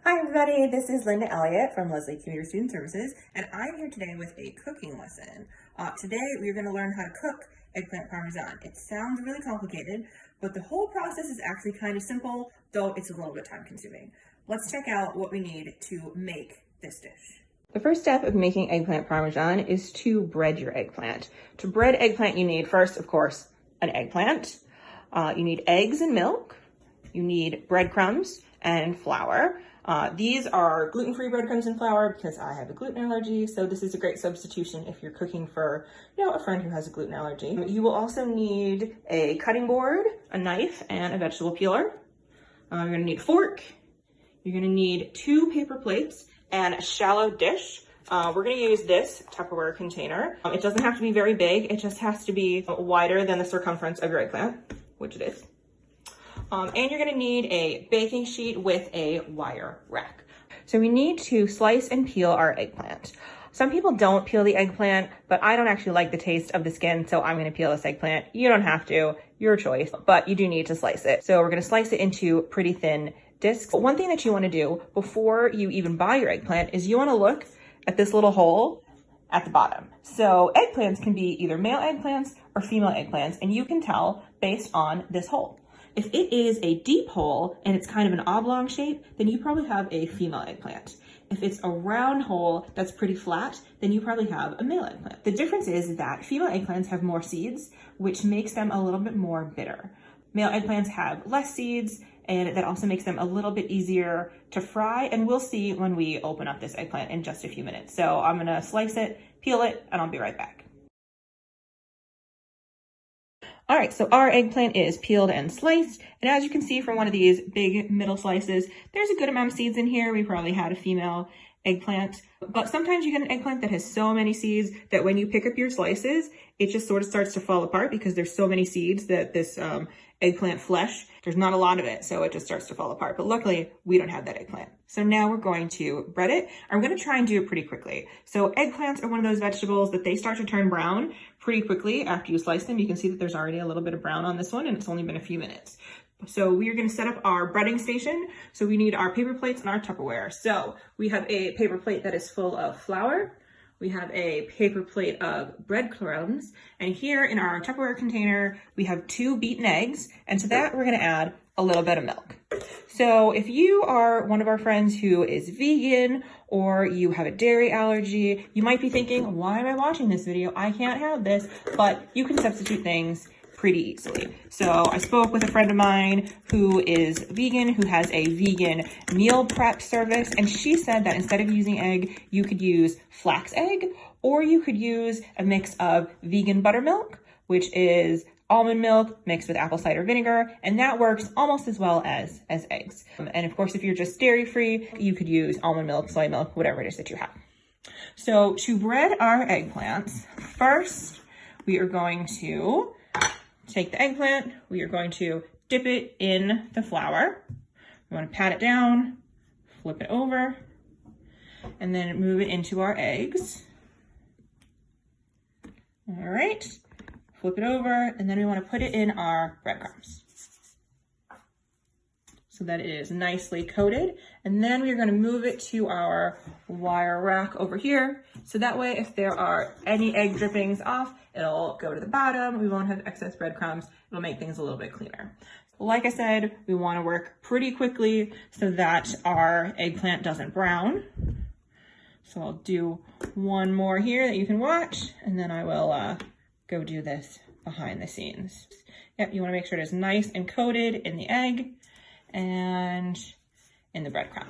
Hi everybody, this is Linda Elliott from Commuter Student Services, and I'm here today with a cooking lesson. Today we're going to learn how to cook eggplant parmesan. It sounds really complicated, but the whole process is actually kind of simple, though it's a little bit time consuming. Let's check out what we need to make this dish. The first step of making eggplant parmesan is to bread your eggplant. To bread eggplant, you need first, of course, an eggplant. You need eggs and milk. You need breadcrumbs and flour. These are gluten-free breadcrumbs and flour because I have a gluten allergy, so this is a great substitution if you're cooking for, a friend who has a gluten allergy. You will also need a cutting board, a knife, and a vegetable peeler. You're gonna need a fork. You're gonna need 2 paper plates and a shallow dish. We're gonna use this Tupperware container. It doesn't have to be very big, it just has to be wider than the circumference of your eggplant, which it is. And you're gonna need a baking sheet with a wire rack. So we need to slice and peel our eggplant. Some people don't peel the eggplant, but I don't actually like the taste of the skin, so I'm gonna peel this eggplant. You don't have to, your choice, but you do need to slice it. So we're gonna slice it into pretty thin discs. One thing that you wanna do before you even buy your eggplant is you wanna look at this little hole at the bottom. So eggplants can be either male eggplants or female eggplants, and you can tell based on this hole. If it is a deep hole and it's kind of an oblong shape, then you probably have a female eggplant. If it's a round hole that's pretty flat, then you probably have a male eggplant. The difference is that female eggplants have more seeds, which makes them a little bit more bitter. Male eggplants have less seeds, and that also makes them a little bit easier to fry, and we'll see when we open up this eggplant in just a few minutes. So I'm gonna slice it, peel it, and I'll be right back. All right, so our eggplant is peeled and sliced, and as you can see from one of these big middle slices, there's a good amount of seeds in here. We probably had a female eggplant, but sometimes you get an eggplant that has so many seeds that when you pick up your slices, it just sort of starts to fall apart because there's so many seeds that this eggplant flesh, there's not a lot of it, so it just starts to fall apart. But luckily, we don't have that eggplant. So now we're going to bread it. I'm gonna try and do it pretty quickly. So eggplants are one of those vegetables that they start to turn brown pretty quickly after you slice them. You can see that there's already a little bit of brown on this one, and it's only been a few minutes. So we are gonna set up our breading station. So we need our paper plates and our Tupperware. So we have a paper plate that is full of flour. We have a paper plate of breadcrumbs, and here in our Tupperware container, we have 2 beaten eggs, and to that we're gonna add a little bit of milk. So if you are one of our friends who is vegan or you have a dairy allergy, you might be thinking, why am I watching this video? I can't have this, but you can substitute things pretty easily. So I spoke with a friend of mine who is vegan, who has a vegan meal prep service, and she said that instead of using egg, you could use flax egg, or you could use a mix of vegan buttermilk, which is almond milk mixed with apple cider vinegar, and that works almost as well as eggs. And of course, if you're just dairy-free, you could use almond milk, soy milk, whatever it is that you have. So to bread our eggplants, first we are going to take the eggplant, we are going to dip it in the flour. We want to pat it down, flip it over, and then move it into our eggs. All right, flip it over, and then we want to put it in our breadcrumbs so that it is nicely coated. And then we're going to move it to our wire rack over here. So that way, if there are any egg drippings off, it'll go to the bottom. We won't have excess breadcrumbs. It'll make things a little bit cleaner. Like I said, we want to work pretty quickly so that our eggplant doesn't brown. So I'll do one more here that you can watch, and then I will go do this behind the scenes. Yep, you want to make sure it is nice and coated in the egg and in the breadcrumb.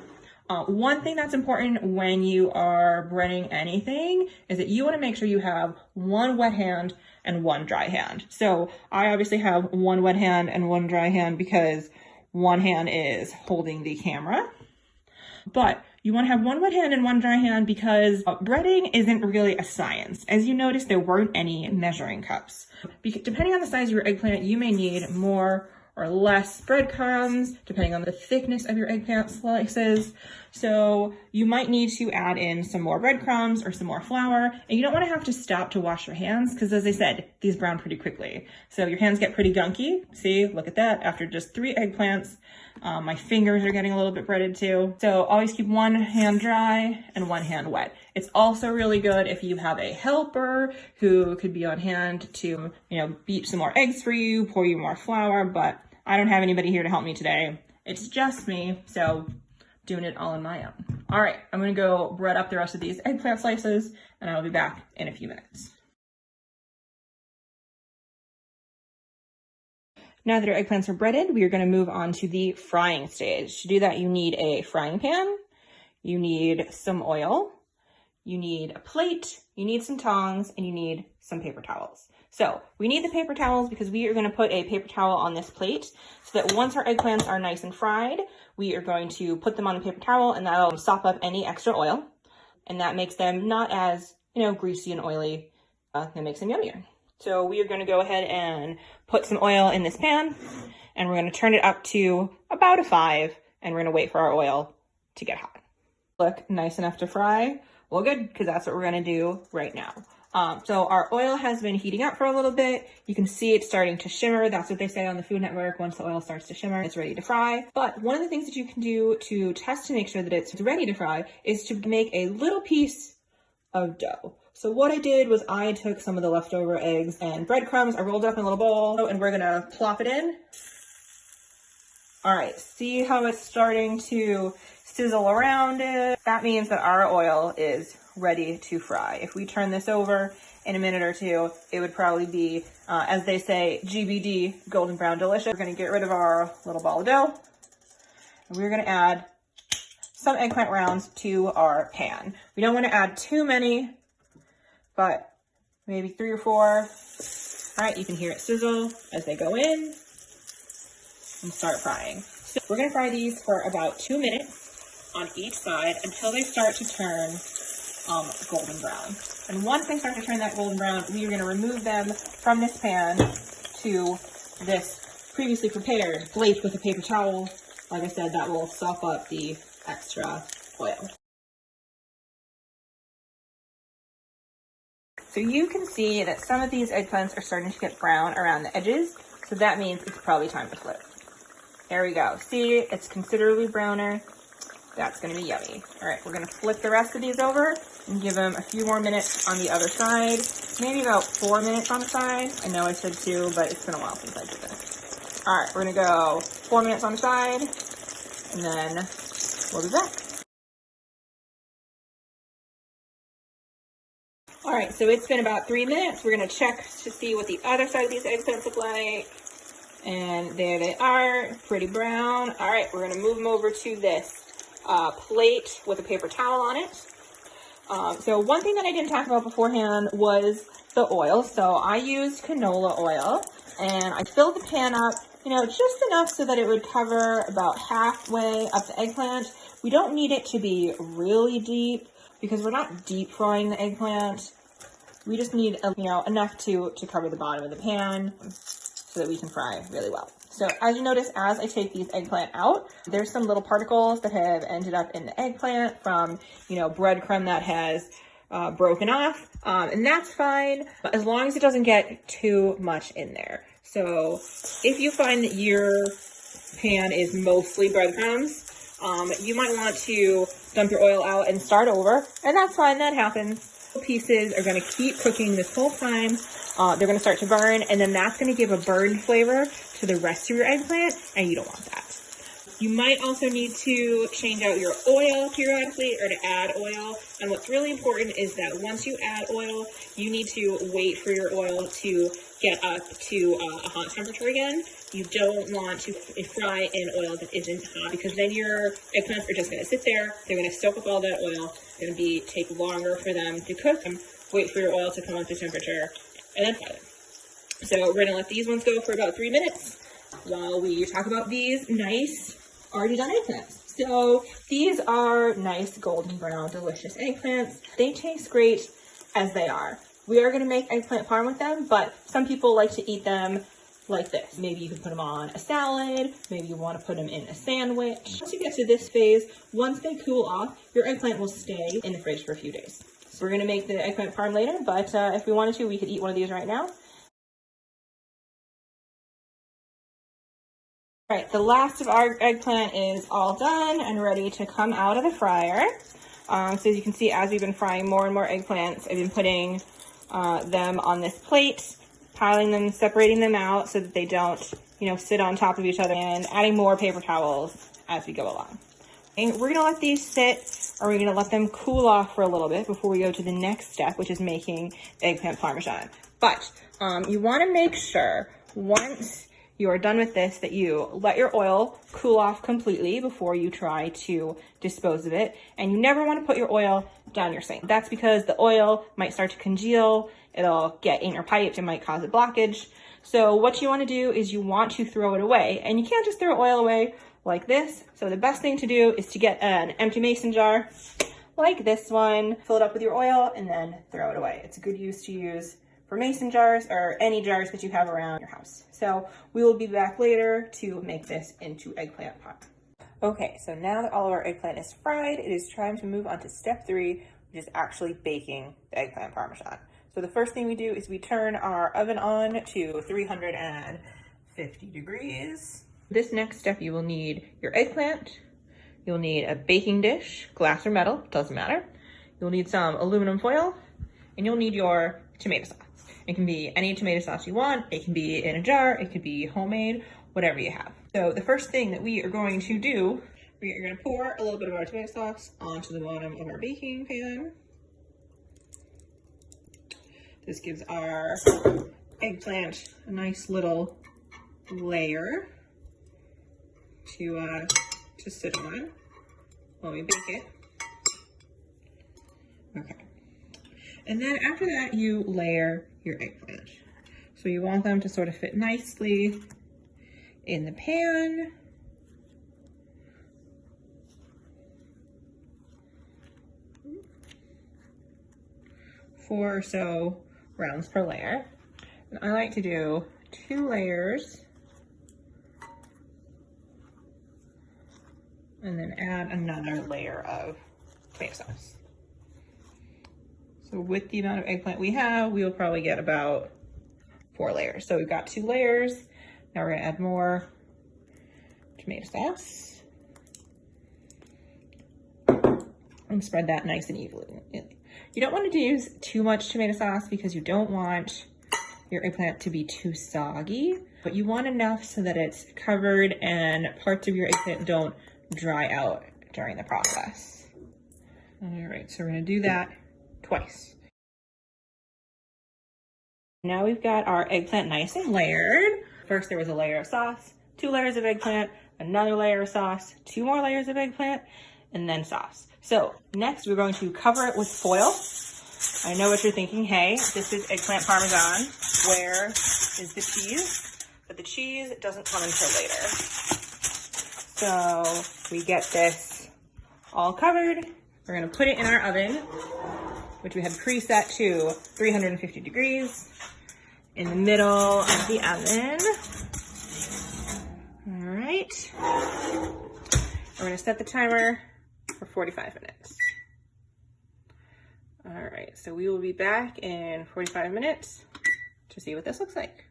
One thing that's important when you are breading anything is that you want to make sure you have one wet hand and one dry hand. So I obviously have one wet hand and one dry hand because one hand is holding the camera. But you want to have one wet hand and one dry hand because breading isn't really a science. As you notice, there weren't any measuring cups. Depending on the size of your eggplant, you may need more or less breadcrumbs, depending on the thickness of your eggplant slices. So you might need to add in some more breadcrumbs or some more flour, and you don't want to have to stop to wash your hands because, as I said, these brown pretty quickly. So your hands get pretty gunky. See, look at that. After just 3 eggplants, my fingers are getting a little bit breaded too. So always keep one hand dry and one hand wet. It's also really good if you have a helper who could be on hand to, beat some more eggs for you, pour you more flour, but I don't have anybody here to help me today. It's just me, so doing it all on my own. All right, I'm gonna go bread up the rest of these eggplant slices, and I'll be back in a few minutes. Now that our eggplants are breaded, we are going to move on to the frying stage. To do that, you need a frying pan, you need some oil, you need a plate, you need some tongs, and you need some paper towels. So we need the paper towels because we are going to put a paper towel on this plate so that once our eggplants are nice and fried, we are going to put them on the paper towel, and that'll sop up any extra oil. And that makes them not as, greasy and oily. That makes them yummier. So we are going to go ahead and put some oil in this pan, and we're going to turn it up to about a 5, and we're going to wait for our oil to get hot. Look nice enough to fry? Well, good, because that's what we're going to do right now. So our oil has been heating up for a little bit. You can see it's starting to shimmer. That's what they say on the Food Network. Once the oil starts to shimmer, it's ready to fry. But one of the things that you can do to test to make sure that it's ready to fry is to make a little piece of dough. So what I did was I took some of the leftover eggs and breadcrumbs, I rolled it up in a little bowl, and we're gonna plop it in. All right, see how it's starting to sizzle around it? That means that our oil is ready to fry. If we turn this over in a minute or two, it would probably be, as they say, GBD, golden brown delicious. We're gonna get rid of our little ball of dough, and we're gonna add some eggplant rounds to our pan. We don't wanna add too many, but maybe 3 or 4. All right, you can hear it sizzle as they go in and start frying. So we're gonna fry these for about 2 minutes on each side until they start to turn golden brown. And once they start to turn that golden brown, we are gonna remove them from this pan to this previously prepared plate with a paper towel. Like I said, that will sop up the extra oil. So you can see that some of these eggplants are starting to get brown around the edges, so that means it's probably time to flip. There we go. See, it's considerably browner. That's gonna be yummy. All right, we're gonna flip the rest of these over and give them a few more minutes on the other side. Maybe about 4 minutes on the side. I know I said 2, but it's been a while since I did this. All right, we're gonna go 4 minutes on the side, and then we'll be back. All right, so it's been about 3 minutes. We're gonna check to see what the other side of these eggplants look like. And there they are, pretty brown. All right, we're gonna move them over to this plate with a paper towel on it. So one thing that I didn't talk about beforehand was the oil. So I used canola oil, and I filled the pan up, just enough so that it would cover about halfway up the eggplant. We don't need it to be really deep because we're not deep frying the eggplant. We just need, enough to cover the bottom of the pan so that we can fry really well. So as you notice, as I take these eggplant out, there's some little particles that have ended up in the eggplant from, breadcrumb that has broken off, and that's fine, as long as it doesn't get too much in there. So if you find that your pan is mostly breadcrumbs, you might want to dump your oil out and start over, and that's fine, that happens. Pieces are going to keep cooking this whole time. They're going to start to burn, and then that's going to give a burned flavor to the rest of your eggplant, and you don't want that. You might also need to change out your oil periodically, or to add oil. And what's really important is that once you add oil, you need to wait for your oil to get up to a hot temperature again. You don't want to fry in oil that isn't hot, because then your eggplants are just going to sit there. They're going to soak up all that oil. It's going to take longer for them to cook. Wait for your oil to come up to temperature, and then fry them. So we're going to let these ones go for about 3 minutes while we talk about these nice already done eggplants. So these are nice golden brown delicious eggplants. They taste great as they are. We are going to make eggplant parm with them, but some people like to eat them like this. Maybe you can put them on a salad, maybe you want to put them in a sandwich. Once you get to this phase, once they cool off, your eggplant will stay in the fridge for a few days. So we're gonna make the eggplant parm later, but if we wanted to, we could eat one of these right now. All right, the last of our eggplant is all done and ready to come out of the fryer. So as you can see, as we've been frying more and more eggplants, I've been putting them on this plate, piling them, separating them out so that they don't, sit on top of each other, and adding more paper towels as we go along. And we're gonna let these sit, or we're gonna let them cool off for a little bit before we go to the next step, which is making eggplant parmesan. But you wanna make sure once you are done with this that you let your oil cool off completely before you try to dispose of it. And you never wanna put your oil down your sink. That's because the oil might start to congeal, it'll get in your pipes, it might cause a blockage. So what you wanna do is you want to throw it away, and you can't just throw oil away like this. So the best thing to do is to get an empty mason jar like this one, fill it up with your oil, and then throw it away. It's a good use to use for mason jars or any jars that you have around your house. So we will be back later to make this into eggplant parm. Okay, so now that all of our eggplant is fried, it is time to move on to step 3, which is actually baking the eggplant parmesan. So the first thing we do is we turn our oven on to 350 degrees. This next step, you will need your eggplant, you'll need a baking dish, glass or metal, doesn't matter. You'll need some aluminum foil, and you'll need your tomato sauce. It can be any tomato sauce you want, it can be in a jar, it could be homemade, whatever you have. So the first thing that we are going to do, we are going to pour a little bit of our tomato sauce onto the bottom of our baking pan. This gives our eggplant a nice little layer to sit on while we bake it. Okay. And then after that, you layer your eggplant. So you want them to sort of fit nicely in the pan. 4 or so rounds per layer. And I like to do 2 layers and then add another layer of tomato sauce. So with the amount of eggplant we have, we will probably get about 4 layers. So we've got 2 layers. Now we're gonna add more tomato sauce and spread that nice and evenly. You don't want to use too much tomato sauce because you don't want your eggplant to be too soggy, but you want enough so that it's covered and parts of your eggplant don't dry out during the process. All right, so we're gonna do that twice. Now we've got our eggplant nice and layered. First there was a layer of sauce, 2 layers of eggplant, another layer of sauce, 2 more layers of eggplant, and then sauce. So next we're going to cover it with foil. I know what you're thinking, hey, this is eggplant parmesan, where is the cheese? But the cheese doesn't come until later. So we get this all covered. We're gonna put it in our oven, which we had preset to 350 degrees in the middle of the oven. All right. We're gonna set the timer for 45 minutes. All right, so we will be back in 45 minutes to see what this looks like.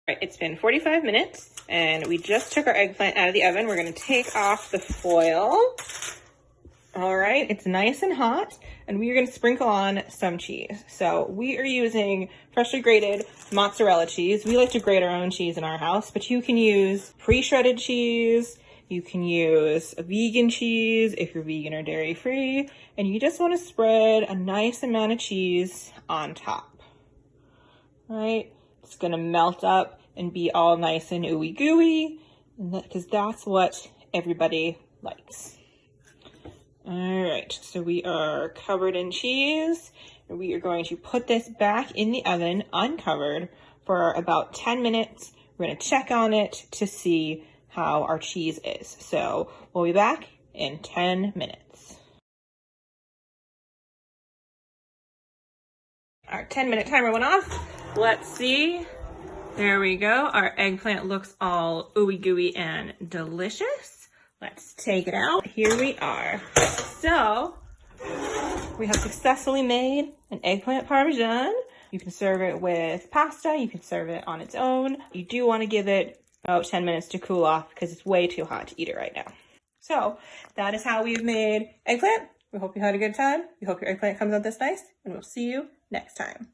All right, it's been 45 minutes and we just took our eggplant out of the oven. We're gonna take off the foil. All right, it's nice and hot, and we are gonna sprinkle on some cheese. So we are using freshly grated mozzarella cheese. We like to grate our own cheese in our house, but you can use pre-shredded cheese, you can use a vegan cheese if you're vegan or dairy free, and you just wanna spread a nice amount of cheese on top. All right, it's gonna melt up and be all nice and ooey gooey, because that's what everybody likes. All right, so we are covered in cheese, and we are going to put this back in the oven uncovered for about 10 minutes. We're gonna check on it to see how our cheese is. So we'll be back in 10 minutes. Our 10-minute timer went off. Let's see. There we go. Our eggplant looks all ooey gooey and delicious. Let's take it out. Here we are. So we have successfully made an eggplant parmesan. You can serve it with pasta. You can serve it on its own. You do want to give it about 10 minutes to cool off because it's way too hot to eat it right now. So that is how we've made eggplant. We hope you had a good time. We hope your eggplant comes out this nice, and we'll see you next time.